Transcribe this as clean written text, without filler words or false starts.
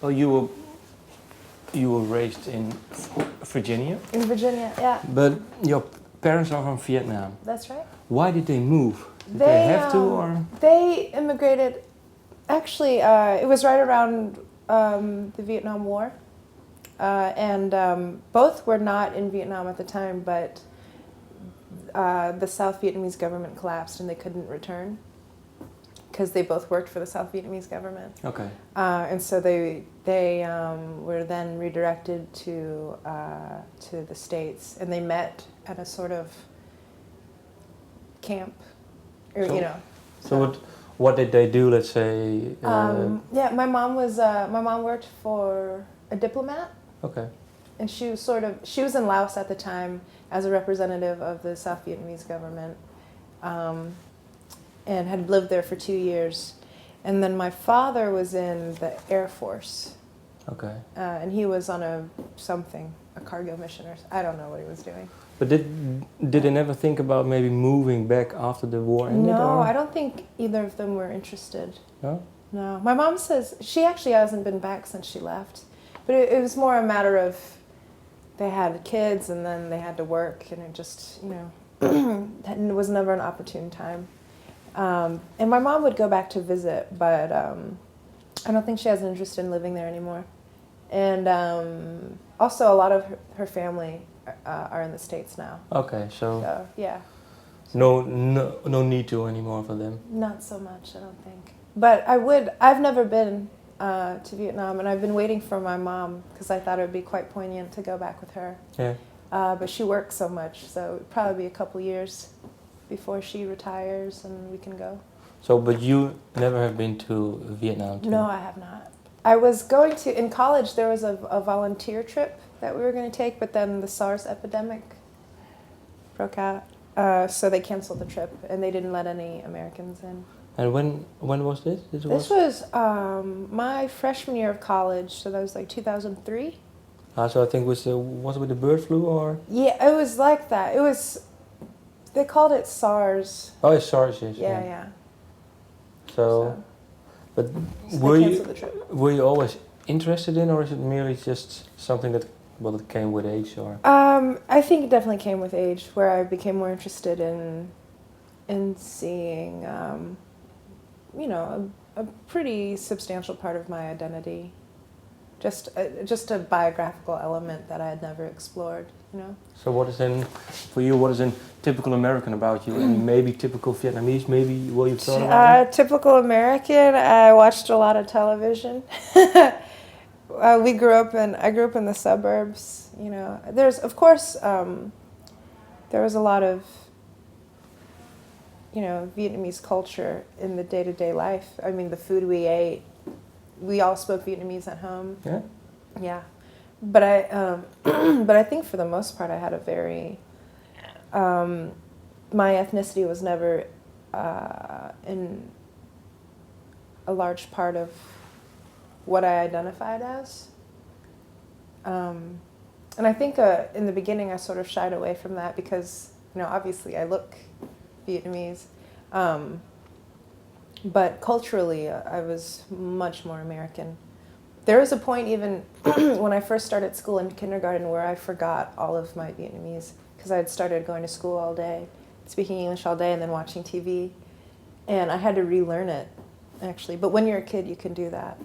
Oh, you were raised in Virginia? In Virginia, yeah. But your parents are from Vietnam. That's right. Why did they move? Did they have to, or? They immigrated. Actually, it was right around the Vietnam War. And both were not in Vietnam at the time, but the South Vietnamese government collapsed and they couldn't return because they both worked for the South Vietnamese government. Okay. And so they were then redirected to the States, and they met at a sort of camp, or, So- you know. So what did they do? Let's say. Yeah, my mom worked for a diplomat. Okay. And she was in Laos at the time as a representative of the South Vietnamese government, and had lived there for 2 years. And then my father was in the Air Force. Okay. And he was on a cargo mission, or I don't know what he was doing. But did they never think about maybe moving back after the war ended? No, or? I don't think either of them were interested. No? No. My mom says she actually hasn't been back since she left. But it was more a matter of they had kids and then they had to work, and it just, it was never an opportune time. And my mom would go back to visit, but I don't think she has an interest in living there anymore. And also a lot of her family are in the States now. Okay, so yeah. no need to anymore for them. Not so much, I don't think. But I've never been to Vietnam, and I've been waiting for my mom because I thought it would be quite poignant to go back with her. Yeah. But she works so much, so it'd probably be a couple years before she retires and we can go. So, but you never have been to Vietnam? Too? No, I have not. I was going to, in college, there was a volunteer trip that we were going to take, but then the Sars epidemic broke out, so they canceled the trip, and they didn't let any Americans in. And when was this? This was my freshman year of college, so that was like 2003. So I think was it with the bird flu, or? Yeah, it was like that. They called it Sars. Oh, it's SARS, yes. Yeah. So but so were they canceled the trip. Were you always interested in, or is it merely just something that it came with age, or? I think it definitely came with age, where I became more interested in seeing, a pretty substantial part of my identity. Just a biographical element that I had never explored, So what is in typical American about you, and maybe typical Vietnamese, maybe you've thought about it? Typical American, I watched a lot of television. I grew up in the suburbs, There's, of course, there was a lot of, Vietnamese culture in the day-to-day life. I mean, the food we ate, we all spoke Vietnamese at home. Yeah? Yeah. But I think for the most part I had a very, my ethnicity was never in a large part of what I identified as. And I think in the beginning I sort of shied away from that because, obviously I look Vietnamese. But culturally, I was much more American. There was a point even when I first started school in kindergarten where I forgot all of my Vietnamese because I had started going to school all day, speaking English all day, and then watching TV. And I had to relearn it, actually. But when you're a kid, you can do that,